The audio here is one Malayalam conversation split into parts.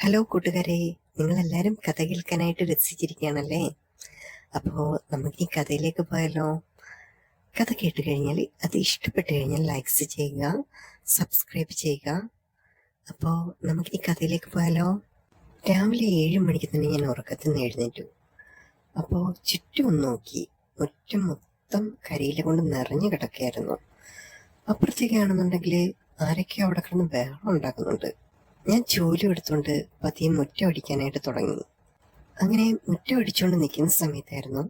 ഹലോ കൂട്ടുകാരെ, നിങ്ങളെല്ലാവരും കഥ കേൾക്കാനായിട്ട് രസിച്ചിരിക്കുകയാണല്ലേ? അപ്പോൾ നമുക്ക് ഈ കഥയിലേക്ക് പോയാലോ? കഥ കേട്ട് കഴിഞ്ഞാൽ അത് ഇഷ്ടപ്പെട്ട് കഴിഞ്ഞാൽ ലൈക്സ് ചെയ്യുക, സബ്സ്ക്രൈബ് ചെയ്യുക. അപ്പോൾ നമുക്ക് ഈ കഥയിലേക്ക് പോയാലോ? രാവിലെ 7 മണിക്ക് തന്നെ ഞാൻ ഉറക്കത്തിൽ നിന്ന് എഴുന്നേറ്റു. അപ്പോൾ ചുറ്റും ഒന്ന് നോക്കി, മുറ്റം മൊത്തം കരിയില കൊണ്ട് നിറഞ്ഞു കിടക്കുകയായിരുന്നു. അപ്പുറത്തേക്കാണെന്നുണ്ടെങ്കിൽ ആരൊക്കെയോ അവിടെ കിടന്ന് ബഹളം ഉണ്ടാക്കുന്നുണ്ട്. ഞാൻ ജോലി എടുത്തുകൊണ്ട് പതിയെ മുറ്റം അടിക്കാനായിട്ട് തുടങ്ങി. അങ്ങനെ മുറ്റം അടിച്ചുകൊണ്ട് നിൽക്കുന്ന സമയത്തായിരുന്നു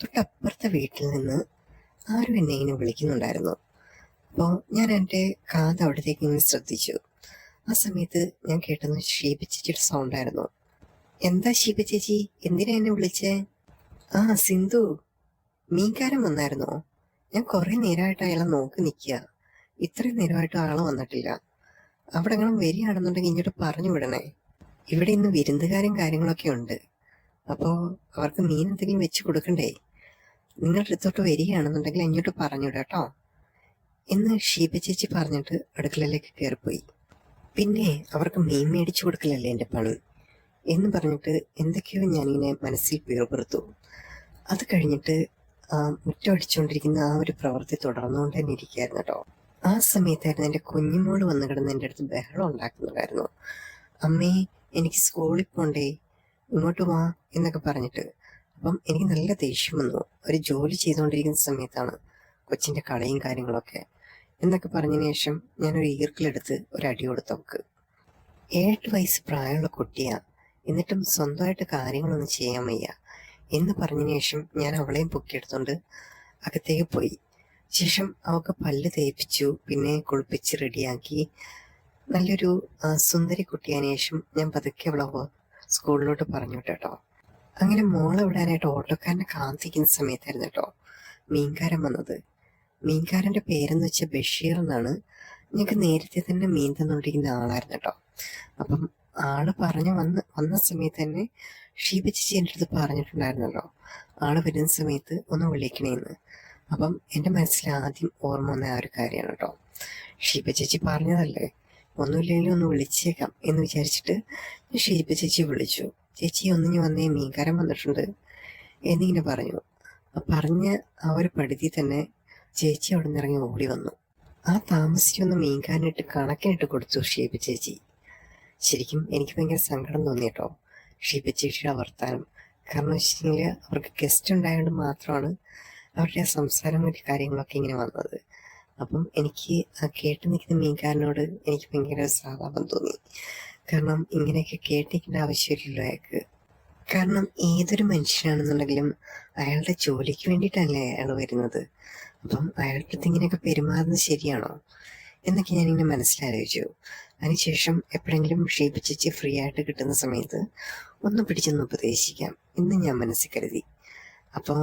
തൊട്ടപ്പുറത്തെ വീട്ടിൽ നിന്ന് ആരും എന്നെ ഇങ്ങനെ വിളിക്കുന്നുണ്ടായിരുന്നു. അപ്പോൾ ഞാൻ എൻ്റെ കാത് അവിടത്തേക്ക് ഇങ്ങനെ ശ്രദ്ധിച്ചു. ആ സമയത്ത് ഞാൻ കേട്ടത് ഷീബ ചേച്ചിയുടെ സൗണ്ടായിരുന്നു. എന്താ ഷീബ ചേച്ചി, എന്തിനാ എന്നെ വിളിച്ചേ? ആ സിന്ധു, മീൻകാരൻ വന്നായിരുന്നോ? ഞാൻ കുറേ നേരമായിട്ട് അയാളെ നോക്കി നിൽക്കുക. ഇത്രയും നേരമായിട്ട് ആളെ വന്നിട്ടില്ല. അവിടെ എങ്ങനെ വരികയാണെന്നുണ്ടെങ്കിൽ ഇങ്ങോട്ട് പറഞ്ഞു വിടണേ. ഇവിടെ ഇന്ന് വിരുന്നുകാരും കാര്യങ്ങളൊക്കെ ഉണ്ട്. അപ്പോൾ അവർക്ക് മീൻ എന്തെങ്കിലും വെച്ച് കൊടുക്കണ്ടേ? നിങ്ങളുടെ അടുത്തോട്ട് വരികയാണെന്നുണ്ടെങ്കിൽ ഇങ്ങോട്ട് പറഞ്ഞു വിടാം കേട്ടോ എന്ന് ഷീബ ചേച്ചി പറഞ്ഞിട്ട് അടുക്കളയിലേക്ക് കയറിപ്പോയി. പിന്നെ അവർക്ക് മീൻ മേടിച്ചു കൊടുക്കലല്ലേ എൻ്റെ പണി എന്ന് പറഞ്ഞിട്ട് എന്തൊക്കെയോ ഞാനിങ്ങനെ മനസ്സിൽ പിറുപിറുത്തു. അത് കഴിഞ്ഞിട്ട് മുറ്റം അടിച്ചുകൊണ്ടിരിക്കുന്ന ആ ഒരു പ്രവൃത്തി തുടർന്നുകൊണ്ട് തന്നെ ഇരിക്കുകയായിരുന്നു കേട്ടോ. ആ സമയത്തായിരുന്നു എൻ്റെ കുഞ്ഞുമോള് വന്ന് കിടന്ന് എൻ്റെ അടുത്ത് ബഹളം ഉണ്ടാക്കുന്നുണ്ടായിരുന്നു. അമ്മേ, എനിക്ക് സ്കൂളിൽ പോണ്ടേ, ഇങ്ങോട്ട് വാ എന്നൊക്കെ പറഞ്ഞിട്ട്. അപ്പം എനിക്ക് നല്ല ദേഷ്യം വന്നു. ഒരു ജോലി ചെയ്തുകൊണ്ടിരിക്കുന്ന സമയത്താണ്, കൊച്ചിൻ്റെ കളിയും കാര്യങ്ങളൊക്കെ എന്നൊക്കെ പറഞ്ഞതിന് ശേഷം ഞാനൊരു ഈർക്കിലെടുത്ത് ഒരടി കൊടുത്തവക്ക്. 7 വയസ്സ് പ്രായമുള്ള കുട്ടിയാ, എന്നിട്ടും സ്വന്തമായിട്ട് കാര്യങ്ങളൊന്നും ചെയ്യാൻ വയ്യ എന്ന് പറഞ്ഞതിന് ശേഷം ഞാൻ അവളെയും പൊക്കിയെടുത്തോണ്ട് അകത്തേക്ക് പോയി. ശേഷം അവൾക്ക് പല്ല് തേപ്പിച്ചു, പിന്നെ കുളിപ്പിച്ച് റെഡിയാക്കി നല്ലൊരു സുന്ദരി കുട്ടിയായതിനു ശേഷം ഞാൻ പതുക്കെ അവളെ സ്കൂളിലോട്ട് പറഞ്ഞു കേട്ടോ. അങ്ങനെ മോളെ വിടാനായിട്ട് ഓട്ടോക്കാരനെ കാത്തിരിക്കുന്ന സമയത്തായിരുന്നു കേട്ടോ മീൻകാരൻ വന്നത്. മീൻകാരൻ്റെ പേരെന്ന് വെച്ചാൽ ബഷീർ എന്നാണ്. ഞങ്ങൾക്ക് നേരത്തെ തന്നെ മീൻ തന്നുകൊണ്ടിരിക്കുന്ന ആളായിരുന്നു കേട്ടോ. അപ്പം ആള് പറഞ്ഞു വന്ന സമയത്ത് തന്നെ ഷീബ ചേച്ചി എൻ്റെ അടുത്ത് പറഞ്ഞിട്ടുണ്ടായിരുന്നല്ലോ, ആള് വരുന്ന സമയത്ത് ഒന്ന് വിളിക്കണേന്ന്. അപ്പം എൻ്റെ മനസ്സിൽ ആദ്യം ഓർമ്മ വന്ന ആ ഒരു കാര്യമാണ് കേട്ടോ. ഷീബ ചേച്ചി പറഞ്ഞതല്ലേ, ഒന്നുമില്ലെങ്കിലും ഒന്ന് വിളിച്ചേക്കാം എന്ന് വിചാരിച്ചിട്ട് ഞാൻ ഷീബ ചേച്ചി വിളിച്ചു. ചേച്ചി ഒന്നിഞ്ഞ് വന്നേ, മീൻകാരൻ വന്നിട്ടുണ്ട് എന്നിങ്ങനെ പറഞ്ഞു. പറഞ്ഞ ആ ഒരു പടുതി തന്നെ ചേച്ചി അവിടെ നിന്ന് ഇറങ്ങി ഓടി വന്നു. ആ താമസിച്ചൊന്ന് മീൻകാരനിട്ട് കണക്കിനിട്ട് കൊടുത്തു ഷീബ ചേച്ചി. ശരിക്കും എനിക്ക് ഭയങ്കര സങ്കടം തോന്നി കേട്ടോ ഷീബ ചേച്ചിയുടെ വർത്താനം. കാരണം വെച്ചിട്ടുണ്ടെങ്കിൽ അവർക്ക് ഗസ്റ്റ് ഉണ്ടായതുകൊണ്ട് മാത്രമാണ് അവരുടെ ആ സംസാരം മറ്റു കാര്യങ്ങളൊക്കെ ഇങ്ങനെ വന്നത്. അപ്പം എനിക്ക് ആ കേട്ട് നിൽക്കുന്ന മീൻകാരനോട് എനിക്ക് ഭയങ്കര സഹതാപം തോന്നി. കാരണം ഇങ്ങനെയൊക്കെ കേട്ടിരിക്കേണ്ട ആവശ്യമില്ലല്ലോ അയാൾക്ക്. കാരണം ഏതൊരു മനുഷ്യനാണെന്നുണ്ടെങ്കിലും അയാളുടെ ജോലിക്ക് വേണ്ടിയിട്ടല്ലേ അയാൾ വരുന്നത്. അപ്പം അയാളുടെ അടുത്ത് ഇങ്ങനെയൊക്കെ പെരുമാറുന്നത് ശരിയാണോ എന്നൊക്കെ ഞാനിങ്ങനെ മനസ്സിലാലോചിച്ചു. അതിനുശേഷം എപ്പോഴെങ്കിലും ഷീബ ചേച്ചി ഫ്രീ ആയിട്ട് കിട്ടുന്ന സമയത്ത് ഒന്ന് പിടിച്ചൊന്ന് ഉപദേശിക്കാം എന്ന് ഞാൻ മനസ്സിൽ കരുതി. അപ്പോൾ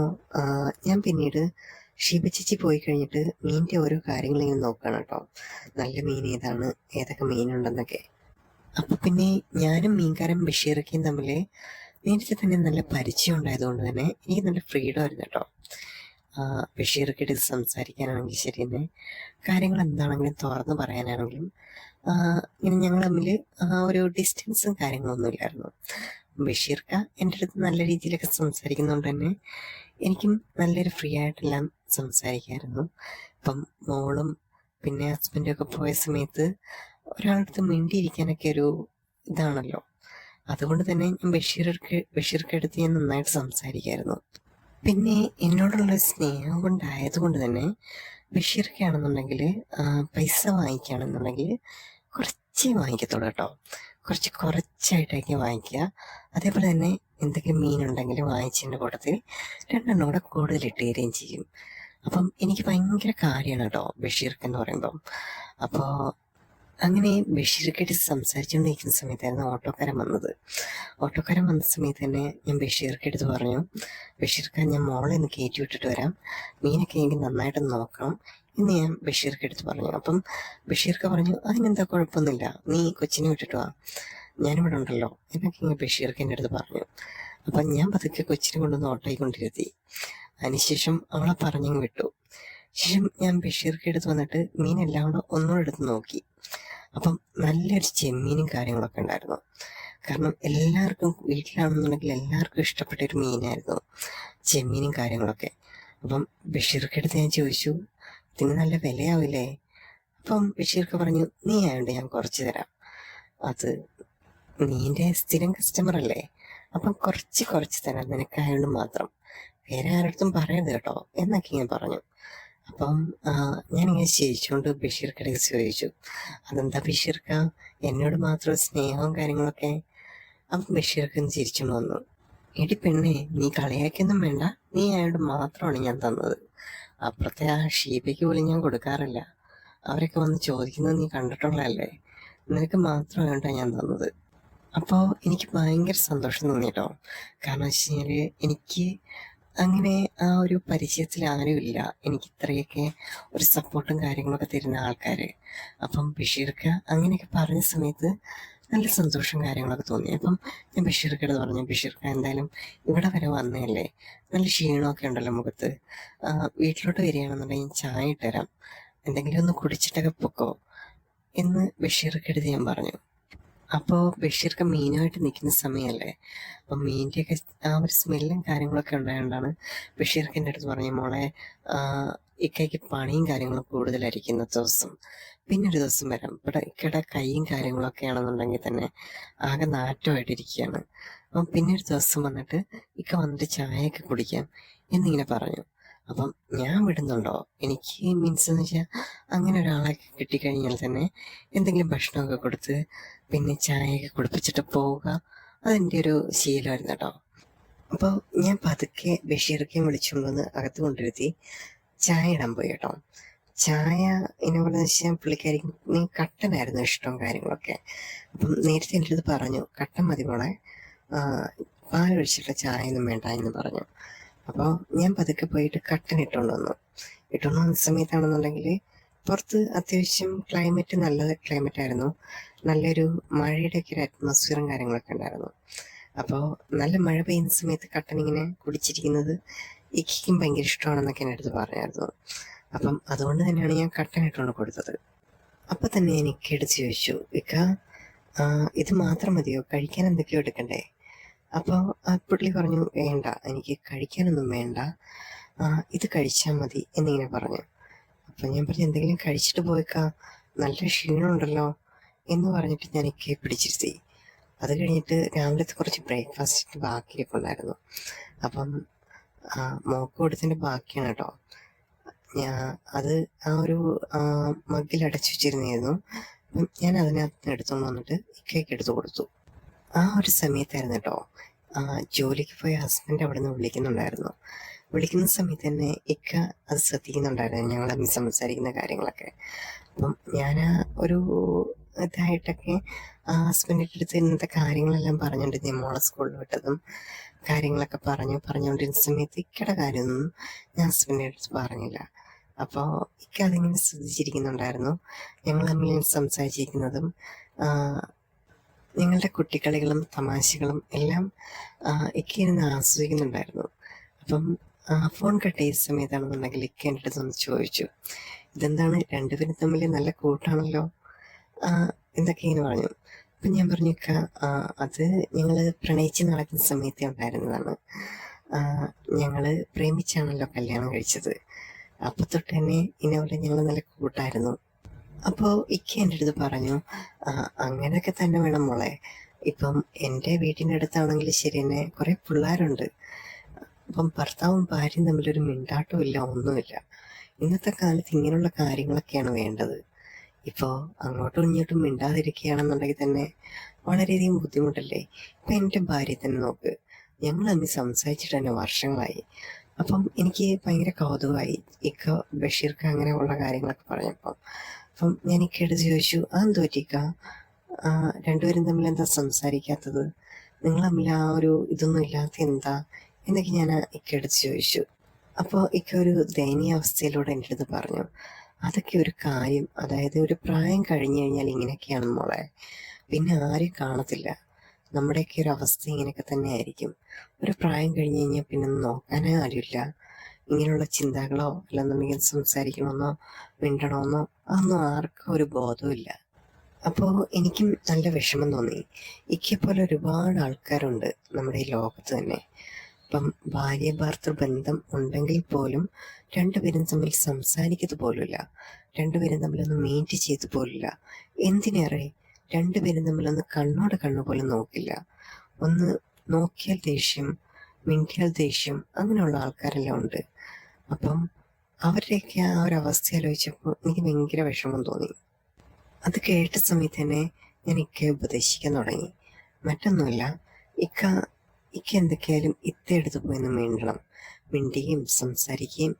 ഞാൻ പിന്നീട് ഷീബ ചേച്ചി പോയി കഴിഞ്ഞിട്ട് മീനിൻ്റെ ഓരോ കാര്യങ്ങളിങ്ങനെ നോക്കുകയാണ് കേട്ടോ. നല്ല മീൻ ഏതാണ്, ഏതൊക്കെ മീനുണ്ടെന്നൊക്കെ. അപ്പോൾ പിന്നെ ഞാനും മീൻകാരൻ ബഷീറൊക്കെയും തമ്മിൽ നേരത്തെ തന്നെ നല്ല പരിചയം ഉണ്ടായതുകൊണ്ട് തന്നെ എനിക്ക് നല്ല ഫ്രീഡം ആയിരുന്നു കേട്ടോ. ബഷീറൊക്കെ എടുത്ത് സംസാരിക്കാനാണെങ്കിൽ ശരി തന്നെ, കാര്യങ്ങൾ എന്താണെങ്കിലും തുറന്ന് പറയാനാണെങ്കിലും ഇങ്ങനെ ഞങ്ങൾ തമ്മിൽ ഒരു ഡിസ്റ്റൻസും കാര്യങ്ങളൊന്നും ഇല്ലായിരുന്നു. ബഷീർക്ക എൻ്റെ അടുത്ത് നല്ല രീതിയിലൊക്കെ സംസാരിക്കുന്നതുകൊണ്ട് തന്നെ എനിക്കും നല്ലൊരു ഫ്രീ ആയിട്ടെല്ലാം സംസാരിക്കാമായിരുന്നു. ഇപ്പം മോളും പിന്നെ ഹസ്ബൻഡും ഒക്കെ പോയ സമയത്ത് ഒരാളടുത്ത് മിണ്ടിയിരിക്കാനൊക്കെ ഒരു ഇതാണല്ലോ. അതുകൊണ്ട് തന്നെ ഞാൻ ബഷീർക്ക് അടുത്ത് ഞാൻ നന്നായിട്ട് സംസാരിക്കായിരുന്നു. പിന്നെ എന്നോടുള്ള സ്നേഹം കൊണ്ടായതുകൊണ്ട് തന്നെ ബഷീർക്കാണെന്നുണ്ടെങ്കിൽ പൈസ വാങ്ങിക്കുകയാണെന്നുണ്ടെങ്കിൽ കുറച്ചേ വാങ്ങിക്കത്തുള്ളൂ കേട്ടോ. കുറച്ചായിട്ടൊക്കെ വാങ്ങിക്കുക. അതേപോലെ തന്നെ എന്തെങ്കിലും മീനുണ്ടെങ്കിൽ വാങ്ങിച്ചതിൻ്റെ കൂട്ടത്തിൽ 2 കൂടെ കൂടുതലിട്ട് തരികയും ചെയ്യും. അപ്പം എനിക്ക് ഭയങ്കര കാര്യമാണ് കേട്ടോ ബഷീർക്ക് എന്ന് പറയുമ്പം. അപ്പോൾ അങ്ങനെ ബഷീർക്കായിട്ട് സംസാരിച്ചുകൊണ്ടിരിക്കുന്ന സമയത്തായിരുന്നു ഓട്ടോക്കാരൻ വന്നത്. ഓട്ടോക്കാരൻ വന്ന സമയത്ത് തന്നെ ഞാൻ ബഷീർക്ക് എടുത്ത് പറഞ്ഞു, ബഷീർക്ക ഞാൻ മോളെ ഒന്ന് കയറ്റി വിട്ടിട്ട് വരാം, മീനൊക്കെ എനിക്ക് നന്നായിട്ട് നോക്കണം എന്ന് ഞാൻ ബഷീർക്ക് എടുത്ത് പറഞ്ഞു. അപ്പം ബഷീർക്ക് പറഞ്ഞു, അതിനെന്താ കുഴപ്പമൊന്നുമില്ല, നീ കൊച്ചിനെ വിട്ടിട്ട് വാ, ഞാനിവിടെ ഉണ്ടല്ലോ എന്നൊക്കെ ഇങ്ങനെ ബഷീർക്ക് എൻ്റെ അടുത്ത് പറഞ്ഞു. അപ്പം ഞാൻ പതുക്കെ കൊച്ചിനെ കൊണ്ടുവന്ന് ഓട്ടോയിൽ കൊണ്ടിരുത്തി. അതിനുശേഷം അവളെ പറഞ്ഞങ്ങ് വിട്ടു. ശേഷം ഞാൻ ബഷീർക്ക് എടുത്ത് വന്നിട്ട് മീനെല്ലാം കൂടെ ഒന്നുകൂടെ എടുത്ത് നോക്കി. അപ്പം നല്ലൊരു ചെമ്മീനും കാര്യങ്ങളൊക്കെ ഉണ്ടായിരുന്നു. കാരണം എല്ലാവർക്കും വീട്ടിലാണെന്നുണ്ടെങ്കിൽ എല്ലാവർക്കും ഇഷ്ടപ്പെട്ട ഒരു മീനായിരുന്നു ചെമ്മീനും കാര്യങ്ങളൊക്കെ. അപ്പം ബഷീർക്ക് അടുത്ത് ഞാൻ ചോദിച്ചു, ഇതിന് നല്ല വിലയാവില്ലേ? അപ്പം ബഷീർക്ക് പറഞ്ഞു, നീ ആയതുകൊണ്ട് ഞാൻ കുറച്ച് തരാം. അത് നീൻ്റെ സ്ഥിരം കസ്റ്റമർ അല്ലേ, അപ്പം കുറച്ച് തരാം നിനക്കായതുകൊണ്ട് മാത്രം, വേറെ ആരടുത്തും പറയരുത് കേട്ടോ എന്നൊക്കെ ഞാൻ പറഞ്ഞു. അപ്പം ഞാനിങ്ങനെ ചിരിച്ചുകൊണ്ട് ബഷീർക്കിടയിൽ ചോദിച്ചു, അതെന്താ ബഷീർക്ക, എന്നോട് മാത്രം സ്നേഹവും കാര്യങ്ങളൊക്കെ? അപ്പം ബഷീർക്ക് ചിരിച്ചുകൊണ്ട് വന്നു, എടി പെണ്ണെ, നീ കളിയാക്കൊന്നും വേണ്ട, നീ ആയോണ്ട് മാത്രമാണ് ഞാൻ തന്നത്. അപ്പുറത്തെ ആ ഷീബയ്ക്ക് പോലും ഞാൻ കൊടുക്കാറില്ല. അവരൊക്കെ വന്ന് ചോദിക്കുന്നത് നീ കണ്ടിട്ടുള്ളതല്ലേ, നിനക്ക് മാത്രമായോണ്ടാണ് ഞാൻ തന്നത്. അപ്പോൾ എനിക്ക് ഭയങ്കര സന്തോഷം തോന്നി കേട്ടോ. കാരണം വെച്ച് കഴിഞ്ഞാൽ എനിക്ക് അങ്ങനെ ആ ഒരു പരിചയത്തിൽ ആരുമില്ല എനിക്ക് ഇത്രയൊക്കെ ഒരു സപ്പോർട്ടും കാര്യങ്ങളൊക്കെ തരുന്ന ആൾക്കാർ. അപ്പം ബഷീർക്ക് അങ്ങനെയൊക്കെ പറഞ്ഞ സമയത്ത് നല്ല സന്തോഷം കാര്യങ്ങളൊക്കെ തോന്നി. അപ്പം ഞാൻ ബഷീർക്കോട് പറഞ്ഞു, ബഷീർക്ക് എന്തായാലും ഇവിടെ വരെ വന്നതല്ലേ, നല്ല ക്ഷീണമൊക്കെ ഉണ്ടല്ലോ മുഖത്ത്, വീട്ടിലോട്ട് വരികയാണെന്നുണ്ടെങ്കിൽ ചായ ഇട്ടുതരാം, എന്തെങ്കിലും ഒന്ന് കുടിച്ചിട്ടൊക്കെ പൊക്കോ എന്ന് ബഷീർക്കെടുത്ത് ഞാൻ പറഞ്ഞു. അപ്പോൾ ബഷീർക്ക് മീനുമായിട്ട് നിൽക്കുന്ന സമയമല്ലേ, അപ്പം മീനിൻ്റെയൊക്കെ ആ ഒരു സ്മെല്ലും കാര്യങ്ങളൊക്കെ ഉണ്ടായതുകൊണ്ടാണ് ബഷീർക്ക് എൻ്റെ അടുത്ത് പറഞ്ഞു, മോളെ ഇക്കയ്ക്ക് പണിയും കാര്യങ്ങളും കൂടുതലായിരിക്കും ഇന്നത്തെ ദിവസം, പിന്നെ ഒരു ദിവസം വരാം, ഇവിടെ ഇക്കയുടെ കൈയും കാര്യങ്ങളൊക്കെ ആണെന്നുണ്ടെങ്കിൽ തന്നെ ആകെ നാറ്റമായിട്ടിരിക്കുകയാണ്, അപ്പം പിന്നെ ഒരു ദിവസം വന്നിട്ട് ഇക്ക വന്നിട്ട് ചായയൊക്കെ കുടിക്കാം എന്നിങ്ങനെ പറഞ്ഞു. അപ്പം ഞാൻ വിടുന്നുണ്ടോ? എനിക്ക് മീൻസ് എന്ന് വെച്ചാൽ അങ്ങനെ ഒരാളെ കിട്ടിക്കഴിഞ്ഞാൽ തന്നെ എന്തെങ്കിലും ഭക്ഷണമൊക്കെ കൊടുത്ത് പിന്നെ ചായയൊക്കെ കുടിപ്പിച്ചിട്ട് പോവുക, അതെൻ്റെ ഒരു ശീലമായിരുന്നു കേട്ടോ. അപ്പോൾ ഞാൻ പതുക്കെ ബഷീർക്കെയും വിളിച്ചുകൊണ്ടുവന്ന് അകത്ത് കൊണ്ടിരുത്തി ചായ ഇടാൻ പോയി കേട്ടോ. ചായ എന്നെ വെച്ചാൽ പുള്ളിക്കാരിക്ക് കട്ടനായിരുന്നു ഇഷ്ടവും കാര്യങ്ങളൊക്കെ. അപ്പം നേരത്തെ എൻ്റെ അടുത്ത് പറഞ്ഞു, കട്ടൻ മതി മോളെ, പാലൊഴിച്ചിട്ട് ചായ ഒന്നും വേണ്ട എന്ന് പറഞ്ഞു. അപ്പോൾ ഞാൻ പതുക്കെ പോയിട്ട് കട്ടൻ ഇട്ടുകൊണ്ട് വന്ന സമയത്താണെന്നുണ്ടെങ്കിൽ പുറത്ത് അത്യാവശ്യം ക്ലൈമറ്റ് നല്ല ക്ലൈമറ്റ് ആയിരുന്നു, നല്ലൊരു മഴയുടെയൊക്കെ ഒരു അറ്റ്മോസ്ഫിയറും കാര്യങ്ങളൊക്കെ ഉണ്ടായിരുന്നു. അപ്പോൾ നല്ല മഴ പെയ്യുന്ന സമയത്ത് കട്ടൻ ഇങ്ങനെ കുടിച്ചിരിക്കുന്നത് ഇക്കും ഭയങ്കര ഇഷ്ടമാണെന്നൊക്കെ എൻ്റെ അടുത്ത് പറഞ്ഞായിരുന്നു. അപ്പം അതുകൊണ്ട് തന്നെയാണ് ഞാൻ കട്ടൻ ഇട്ടുകൊണ്ട് കൊടുത്തത്. അപ്പം തന്നെ എനിക്ക് എടുത്ത് ചോദിച്ചു, ഇക്ക ഇത് മാത്രം മതിയോ, കഴിക്കാൻ എന്തൊക്കെയോ എടുക്കണ്ടേ? അപ്പോൾ പുള്ളി പറഞ്ഞു, വേണ്ട, എനിക്ക് കഴിക്കാനൊന്നും വേണ്ട, ഇത് കഴിച്ചാൽ മതി എന്നിങ്ങനെ പറഞ്ഞു. അപ്പം ഞാൻ പറഞ്ഞു, എന്തെങ്കിലും കഴിച്ചിട്ട് പോയേക്കാം, നല്ല ക്ഷീണമുണ്ടല്ലോ എന്ന് പറഞ്ഞിട്ട് ഞാൻ ഇക്കയെ പിടിച്ചിരുത്തി. അത് കഴിഞ്ഞിട്ട് രാവിലത്തെ കുറച്ച് ബ്രേക്ക്ഫാസ്റ്റ് ബാക്കിയൊക്കെ അപ്പം മോക്ക് കൊടുത്തതിൻ്റെ ബാക്കിയാണ് കേട്ടോ. അത് ആ ഒരു മഗ്ഗിൽ അടച്ചു വെച്ചിരുന്നായിരുന്നു. അപ്പം ഞാൻ അതിനകത്ത് എടുത്തുകൊണ്ട് വന്നിട്ട് ഇക്കയ്ക്ക് എടുത്തു കൊടുത്തു. ആ ഒരു സമയത്തായിരുന്നു കേട്ടോ ജോലിക്ക് പോയ ഹസ്ബൻഡ് അവിടെ നിന്ന് വിളിക്കുന്ന സമയത്ത് തന്നെ ഇക്ക അത് ശ്രദ്ധിക്കുന്നുണ്ടായിരുന്നു, ഞങ്ങൾ തമ്മിൽ സംസാരിക്കുന്ന കാര്യങ്ങളൊക്കെ. അപ്പം ഞാൻ ഒരു ഇതായിട്ടൊക്കെ ഹസ്ബൻഡിൻ്റെ അടുത്ത് ഇന്നത്തെ കാര്യങ്ങളെല്ലാം പറഞ്ഞുകൊണ്ടിരുന്ന മോളെ സ്കൂളിൽ വിട്ടതും കാര്യങ്ങളൊക്കെ പറഞ്ഞുകൊണ്ടിരുന്ന സമയത്ത് ഇക്കയുടെ കാര്യമൊന്നും ഞാൻ ഹസ്ബൻഡിൻ്റെ അടുത്ത് പറഞ്ഞില്ല. അപ്പോൾ ഇക്ക അതിങ്ങനെ ശ്രദ്ധിച്ചിരിക്കുന്നുണ്ടായിരുന്നു, ഞങ്ങൾ തമ്മിൽ സംസാരിച്ചിരിക്കുന്നതും ഞങ്ങളുടെ കുട്ടിക്കളികളും തമാശകളും എല്ലാം ഇക്ക ഇരുന്ന് ആസ്വദിക്കുന്നുണ്ടായിരുന്നു. അപ്പം ഫോൺ കട്ട് ചെയ്ത സമയത്താണെന്നുണ്ടെങ്കിൽ ഇക്ക എൻ്റെ അടുത്ത് ഒന്ന് ചോദിച്ചു, ഇതെന്താണ് രണ്ടുപേരും തമ്മിൽ നല്ല കൂട്ടാണല്ലോ എന്തൊക്കെ ഇങ്ങനെ പറഞ്ഞു. അപ്പം ഞാൻ പറഞ്ഞു, ഇക്ക അത് ഞങ്ങൾ പ്രണയിച്ച് നടക്കുന്ന സമയത്തേ ഉണ്ടായിരുന്നതാണ്, ഞങ്ങൾ പ്രേമിച്ചാണല്ലോ കല്യാണം കഴിച്ചത്, അപ്പം തൊട്ട് തന്നെ ഇതേപോലെ ഞങ്ങൾ നല്ല കൂട്ടായിരുന്നു. അപ്പോൾ ഇക്ക എൻ്റെ അടുത്ത് പറഞ്ഞു, അങ്ങനെയൊക്കെ തന്നെ വേണം മോളെ, ഇപ്പം എൻ്റെ വീട്ടിൻ്റെ അടുത്താണെങ്കിൽ ശരി തന്നെ കുറേ പിള്ളേരുണ്ട്, അപ്പം ഭർത്താവും ഭാര്യയും തമ്മിലൊരു മിണ്ടാട്ടവും ഇല്ല, ഒന്നുമില്ല. ഇന്നത്തെ കാലത്ത് ഇങ്ങനെയുള്ള കാര്യങ്ങളൊക്കെയാണ് വേണ്ടത്. ഇപ്പോൾ അങ്ങോട്ടും ഇങ്ങോട്ടും മിണ്ടാതിരിക്കുകയാണെന്നുണ്ടെങ്കിൽ തന്നെ വളരെയധികം ബുദ്ധിമുട്ടല്ലേ. ഇപ്പം എൻ്റെ ഭാര്യ തന്നെ നോക്ക്, ഞങ്ങൾ തമ്മിൽ സംസാരിച്ചിട്ട് തന്നെ വർഷങ്ങളായി. അപ്പം എനിക്ക് ഭയങ്കര കൗതുകമായി ഇക്ക ബഷീർക്ക് അങ്ങനെയുള്ള കാര്യങ്ങളൊക്കെ പറഞ്ഞപ്പം. അപ്പം ഞാൻ ഇക്കയെടുത്ത് ചോദിച്ചു, അതെന്ത് പറ്റിക്ക, രണ്ടുപേരും തമ്മിൽ എന്താ സംസാരിക്കാത്തത്, നിങ്ങൾ തമ്മിൽ ആ ഒരു ഇതൊന്നും ഇല്ലാത്ത എന്താ എന്നൊക്കെ ഞാൻ ഇക്കയെടുത്ത് ചോദിച്ചു. അപ്പോൾ ഇക്ക ഒരു ദയനീയ അവസ്ഥയിലൂടെ എൻ്റെ അടുത്ത് പറഞ്ഞു, അതൊക്കെ ഒരു കാര്യം, അതായത് ഒരു പ്രായം കഴിഞ്ഞു കഴിഞ്ഞാൽ ഇങ്ങനെയൊക്കെയാണ് മോളെ, പിന്നെ ആരും കാണത്തില്ല, നമ്മുടെയൊക്കെ ഒരു അവസ്ഥ ഇങ്ങനെയൊക്കെ തന്നെ ആയിരിക്കും. ഒരു പ്രായം കഴിഞ്ഞ് കഴിഞ്ഞാൽ പിന്നെ നോക്കാനേ ആരുമില്ല, ഇങ്ങനെയുള്ള ചിന്തകളോ അല്ലെന്നുണ്ടെങ്കിൽ സംസാരിക്കണമെന്നോ മിണ്ടണമെന്നോ അതൊന്നും ആർക്കും ഒരു ബോധമില്ല. അപ്പോൾ എനിക്കും നല്ല വിഷമം തോന്നി. ഇക്കയെപ്പോലെ ഒരുപാട് ആൾക്കാരുണ്ട് നമ്മുടെ ഈ ലോകത്ത് തന്നെ. ഇപ്പം ഭാര്യ ഭർത്തൃ ബന്ധം ഉണ്ടെങ്കിൽ പോലും രണ്ടുപേരും തമ്മിൽ സംസാരിക്കത്ത് പോലുമില്ല, രണ്ടുപേരും തമ്മിലൊന്ന് മീറ്റ് ചെയ്ത് പോലില്ല. എന്തിനേറെ രണ്ടുപേരും തമ്മിലൊന്ന് കണ്ണോട് കണ്ണു പോലും നോക്കില്ല. ഒന്ന് നോക്കിയാൽ ദേഷ്യം, മിണ്ടിയാൽ ദേഷ്യം, അങ്ങനെയുള്ള ആൾക്കാരെല്ലാം ഉണ്ട്. അപ്പം അവരുടെയൊക്കെ ആ ഒരു അവസ്ഥ ആലോചിച്ചപ്പോൾ എനിക്ക് ഭയങ്കര വിഷമം തോന്നി. അത് കേട്ട സമയത്ത് തന്നെ ഞാൻ ഇക്കയെ ഉപദേശിക്കാൻ തുടങ്ങി. മറ്റൊന്നുമല്ല, ഇക്ക ഇക്ക എന്തൊക്കെയായാലും ഇത്തയെടുത്ത് പോയി മിണ്ടണം, മിണ്ടുകയും സംസാരിക്കുകയും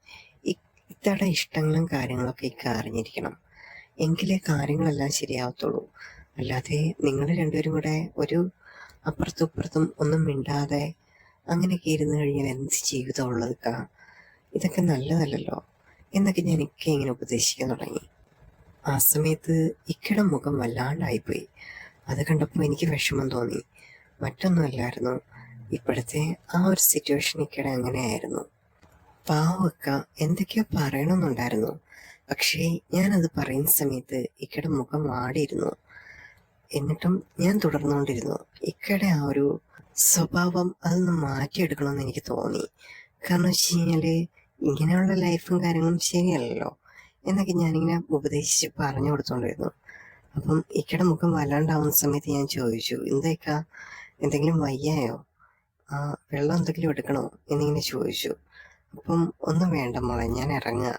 ഇത്തയുടെ ഇഷ്ടങ്ങളും കാര്യങ്ങളൊക്കെ ഇക്ക അറിഞ്ഞിരിക്കണം. എങ്കിലേ കാര്യങ്ങളെല്ലാം ശരിയാവത്തുള്ളൂ. അല്ലാതെ നിങ്ങൾ രണ്ടുപേരും കൂടെ ഒരു അപ്പുറത്തും ഇപ്പുറത്തും ഒന്നും മിണ്ടാതെ അങ്ങനെയൊക്കെ ഇരുന്ന് കഴിഞ്ഞാൽ എന്ത് ജീവിതമുള്ളത് ഇക്ക? ഇതൊക്കെ നല്ലതല്ലല്ലോ എന്നൊക്കെ ഞാൻ ഇക്ക ഇങ്ങനെ ഉപദേശിക്കാൻ തുടങ്ങി. ആ സമയത്ത് ഇക്കയുടെ മുഖം വല്ലാണ്ടായിപ്പോയി. അത് കണ്ടപ്പോൾ എനിക്ക് വിഷമം തോന്നി. മറ്റൊന്നുമല്ലായിരുന്നു, ഇപ്പോഴത്തെ ആ ഒരു സിറ്റുവേഷൻ ഇക്കയുടെ അങ്ങനെയായിരുന്നു. പാവക്ക എന്തൊക്കെയോ പറയണമെന്നുണ്ടായിരുന്നു. പക്ഷേ ഞാനത് പറയുന്ന സമയത്ത് ഇക്കയുടെ മുഖം വാടിയിരുന്നു. എന്നിട്ടും ഞാൻ തുടർന്നുകൊണ്ടിരുന്നു. ഇക്കയുടെ ആ ഒരു സ്വഭാവം അതൊന്ന് മാറ്റിയെടുക്കണമെന്ന് എനിക്ക് തോന്നി. കാരണം വെച്ച് കഴിഞ്ഞാൽ ഇങ്ങനെയുള്ള ലൈഫും കാര്യങ്ങളും ശരിയല്ലല്ലോ എന്നൊക്കെ ഞാനിങ്ങനെ ഉപദേശിച്ച് പറഞ്ഞു കൊടുത്തോണ്ടിരുന്നു. അപ്പം ഇക്കയുടെ മുഖം വല്ലാണ്ടാവുന്ന സമയത്ത് ഞാൻ ചോദിച്ചു, എന്തായിക്ക, എന്തെങ്കിലും വയ്യായോ? വെള്ളം എന്തെങ്കിലും എടുക്കണോ എന്നിങ്ങനെ ചോദിച്ചു. അപ്പം ഒന്നും വേണ്ട മോളെ, ഞാൻ ഇറങ്ങുക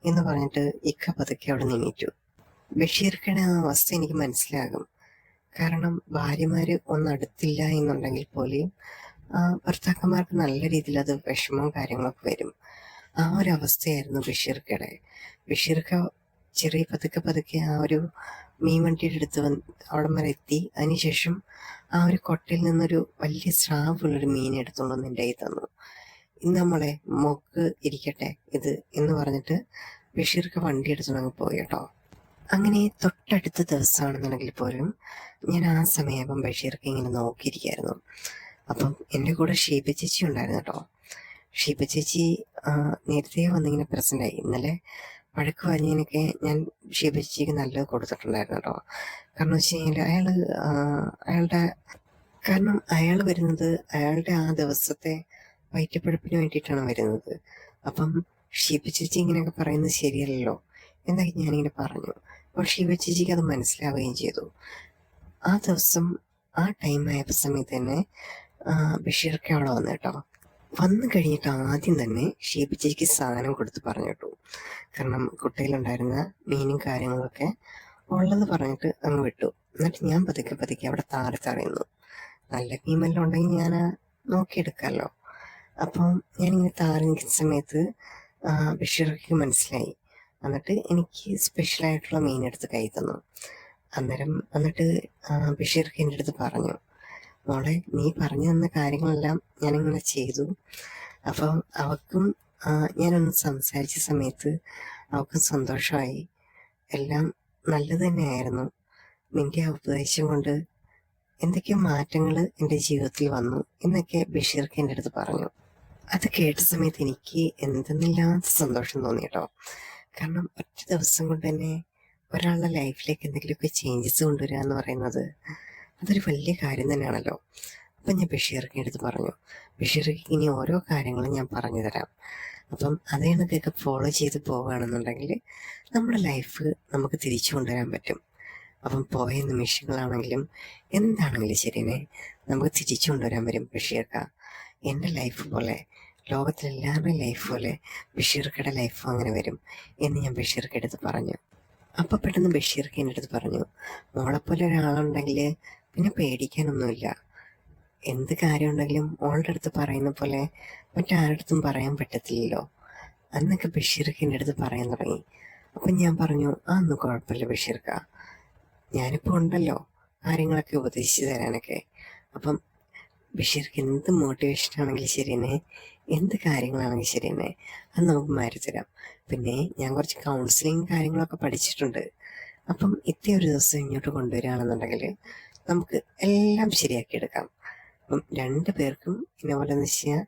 എന്ന് പറഞ്ഞിട്ട് ഇക്ക പതുക്കെ അവിടെ നിന്നിട്ടു. ബഷീർക്കയുടെ ആ അവസ്ഥ എനിക്ക് മനസ്സിലാകും. കാരണം ഭാര്യമാര് ഒന്നടുത്തില്ല എന്നുണ്ടെങ്കിൽ പോലും ഭർത്താക്കന്മാർക്ക് നല്ല രീതിയിൽ അത് വിഷമവും കാര്യങ്ങളൊക്കെ വരും. ആ ഒരു അവസ്ഥയായിരുന്നു ബഷീർക്കയുടെ. ബഷീർക്ക ചെറിയ പതുക്കെ ആ ഒരു മീൻ വണ്ടിയുടെ അടുത്ത് അവിടം വരെ എത്തി. അതിനുശേഷം ആ ഒരു കൊട്ടയിൽ നിന്നൊരു വലിയ സ്രാവുള്ളൊരു മീൻ എടുത്തുകൊണ്ട് വന്ന് എൻ്റെ കയ്യിൽ തന്നു. ഇന്ന് നമ്മളെ മോക്ക് ഇരിക്കട്ടെ ഇത് എന്ന് പറഞ്ഞിട്ട് ബഷീർക്ക വണ്ടി എടുത്തുകൊണ്ട് പോയി കേട്ടോ. അങ്ങനെ തൊട്ടടുത്ത ദിവസമാണെന്നുണ്ടെങ്കിൽ പോലും ഞാൻ ആ സമയം ബഷീർക്ക് ഇങ്ങനെ നോക്കിയിരിക്കുകയായിരുന്നു. അപ്പം എൻ്റെ കൂടെ ഷീബ ചേച്ചി ഉണ്ടായിരുന്നു കേട്ടോ. ഷീബ ചേച്ചി നേരത്തെ വന്നിങ്ങനെ പ്രസൻ്റായി. ഇന്നലെ വഴക്ക് പറഞ്ഞതിനൊക്കെ ഞാൻ ഷീബ ചേച്ചിക്ക് നല്ലത് കൊടുത്തിട്ടുണ്ടായിരുന്നു കേട്ടോ. കാരണം വെച്ച് കഴിഞ്ഞാൽ അയാൾ വരുന്നത് അയാളുടെ ആ ദിവസത്തെ വയറ്റപ്പഴപ്പിന് വേണ്ടിയിട്ടാണ് വരുന്നത്. അപ്പം ഷീബ ചേച്ചി ഇങ്ങനെയൊക്കെ പറയുന്നത് ശരിയല്ലല്ലോ എന്നൊക്കെ ഞാനിങ്ങനെ പറഞ്ഞു. അപ്പോൾ ഷീബ ചേച്ചിക്ക് അത് മനസ്സിലാവുകയും ചെയ്തു. ആ ദിവസം ആ ടൈം ആയപ്പോൾ സമയത്ത് തന്നെ ബഷീർക്ക് അവിടെ വന്നു കേട്ടോ. വന്നു കഴിഞ്ഞിട്ട് ആദ്യം തന്നെ ഷീബ ചേച്ചിക്ക് സാധനം കൊടുത്ത് പറഞ്ഞു കേട്ടു. കാരണം കുട്ടയിലുണ്ടായിരുന്ന മീനും കാര്യങ്ങളൊക്കെ ഉള്ളത് പറഞ്ഞിട്ട് അങ്ങ് വിട്ടു. എന്നിട്ട് ഞാൻ പതുക്കെ അവിടെ താറിയുന്നു. നല്ല മീമെല്ലാം ഉണ്ടെങ്കിൽ ഞാൻ നോക്കിയെടുക്കാമല്ലോ. അപ്പം ഞാനിങ്ങനെ താറി നിൽക്കുന്ന സമയത്ത് ബഷീർക്ക് മനസ്സിലായി. എന്നിട്ട് എനിക്ക് സ്പെഷ്യലായിട്ടുള്ള മീനെടുത്ത് കൈ തന്നു. എന്നിട്ട് ബഷീർക്ക് എൻ്റെ അടുത്ത് പറഞ്ഞു, മോളെ നീ പറഞ്ഞു തന്ന കാര്യങ്ങളെല്ലാം ഞാനിങ്ങനെ ചെയ്തു. അപ്പം അവൾക്കും ഞാനൊന്ന് സംസാരിച്ച സമയത്ത് അവൾക്കും സന്തോഷമായി. എല്ലാം നല്ലത് തന്നെയായിരുന്നു. നിൻ്റെ ആ ഉപദേശം കൊണ്ട് എന്തൊക്കെയോ മാറ്റങ്ങൾ എൻ്റെ ജീവിതത്തിൽ വന്നു എന്നൊക്കെ ബഷീർക്ക് എൻ്റെ അടുത്ത് പറഞ്ഞു. അത് കേട്ട സമയത്ത് എനിക്ക് എന്തെന്നില്ലാത്ത സന്തോഷം തോന്നി കേട്ടോ. കാരണം ഒറ്റ ദിവസം കൊണ്ട് തന്നെ ഒരാളുടെ ലൈഫിലേക്ക് എന്തെങ്കിലുമൊക്കെ ചേഞ്ചസ് കൊണ്ടുവരിക എന്ന് പറയുന്നത് അതൊരു വലിയ കാര്യം തന്നെയാണല്ലോ. അപ്പം ഞാൻ ബഷീർക്ക് എടുത്ത് പറഞ്ഞു, ബഷീർക്ക് ഇനി ഓരോ കാര്യങ്ങളും ഞാൻ പറഞ്ഞു തരാം. അപ്പം അതേ കണക്കൊക്കെ ഫോളോ ചെയ്ത് പോവുകയാണെന്നുണ്ടെങ്കിൽ നമ്മുടെ ലൈഫ് നമുക്ക് തിരിച്ചു കൊണ്ടുവരാൻ പറ്റും. അപ്പം പോയ നിമിഷങ്ങളാണെങ്കിലും എന്താണെങ്കിലും ശരിനെ നമുക്ക് തിരിച്ചു കൊണ്ടുവരാൻ പറ്റും. ബഷീർക്ക എൻ്റെ ലൈഫ് പോലെ, ലോകത്തിലെല്ലാവരുടെയും ലൈഫ് പോലെ ബഷീർക്കയുടെ ലൈഫും അങ്ങനെ വരും എന്ന് ഞാൻ ബഷീർക്ക് എടുത്ത് പറഞ്ഞു. അപ്പം പെട്ടെന്ന് ബഷീർക്ക് എൻ്റെ അടുത്ത് പറഞ്ഞു, മോളെപ്പോലെ ഒരാളുണ്ടെങ്കിൽ പിന്നെ പേടിക്കാനൊന്നുമില്ല. എന്ത് കാര്യമുണ്ടെങ്കിലും മോളുടെ അടുത്ത് പറയുന്ന പോലെ മറ്റാരുടെ അടുത്തും പറയാൻ പറ്റത്തില്ലല്ലോ എന്നൊക്കെ ബഷീർക്ക് എൻ്റെ അടുത്ത് പറയാൻ തുടങ്ങി. അപ്പം ഞാൻ പറഞ്ഞു, ഒന്നും കുഴപ്പമില്ല ബഷീർക്ക, ഞാനിപ്പോൾ ഉണ്ടല്ലോ കാര്യങ്ങളൊക്കെ ഉപദേശിച്ച് തരാനൊക്കെ. അപ്പം ബഷീർക്ക് എന്ത് മോട്ടിവേഷൻ ആണെങ്കിലും ശരി തന്നെ, എന്ത് കാര്യങ്ങളാണെങ്കിലും ശരി തന്നെ അത് നമുക്ക് മാറ്റിത്തരാം. പിന്നെ ഞാൻ കുറച്ച് കൗൺസിലിങ് കാര്യങ്ങളൊക്കെ പഠിച്ചിട്ടുണ്ട്. അപ്പം ഇത്തേ ഒരു ദിവസം ഇങ്ങോട്ട് കൊണ്ടുവരികയാണെന്നുണ്ടെങ്കിൽ നമുക്ക് എല്ലാം ശരിയാക്കി എടുക്കാം. അപ്പം 2 പേർക്കും ഇന്നപോലെ എന്ന് വെച്ചാൽ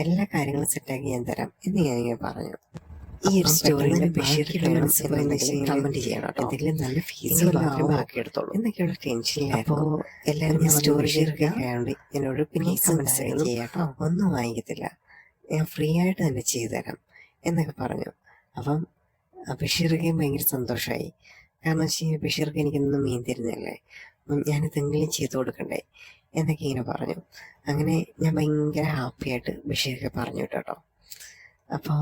എല്ലാ കാര്യങ്ങളും സെറ്റാക്കി ഞാൻ തരാം എന്ന് ഞാനിങ്ങനെ പറഞ്ഞു. ഈ ഒരു സ്റ്റോറിയിൽ ബഷീറിന്റെ മനസ്സ് കമന്റ് ചെയ്യണം കേട്ടോ. എന്തെങ്കിലും നല്ല ഫീസ് ബാക്കിയെടുത്തോളൂ എന്നൊക്കെയുള്ള ടെൻഷനിലായിരുന്നു. അപ്പോൾ എല്ലാവരും ഞാൻ ബഷീറൊക്കെ ആയതുകൊണ്ട് എന്നോട് പിന്നെ മനസ്സിലായി ചെയ്യാട്ടോ, ഒന്നും വാങ്ങിക്കത്തില്ല, ഞാൻ ഫ്രീ ആയിട്ട് തന്നെ ചെയ്തുതരാം എന്നൊക്കെ പറഞ്ഞു. അപ്പം ബഷീർക്കും ഭയങ്കര സന്തോഷമായി. കാരണം വെച്ച് കഴിഞ്ഞാൽ ബഷീർക്ക് എനിക്കൊന്നും മീൻ തരുന്നതല്ലേ, ഞാനിതെങ്കിലും ചെയ്തു കൊടുക്കണ്ടേ എന്നൊക്കെ ഇങ്ങനെ പറഞ്ഞു. അങ്ങനെ ഞാൻ ഭയങ്കര ഹാപ്പിയായിട്ട് ബഷീർക്ക് പറഞ്ഞു കേട്ടോ. അപ്പോൾ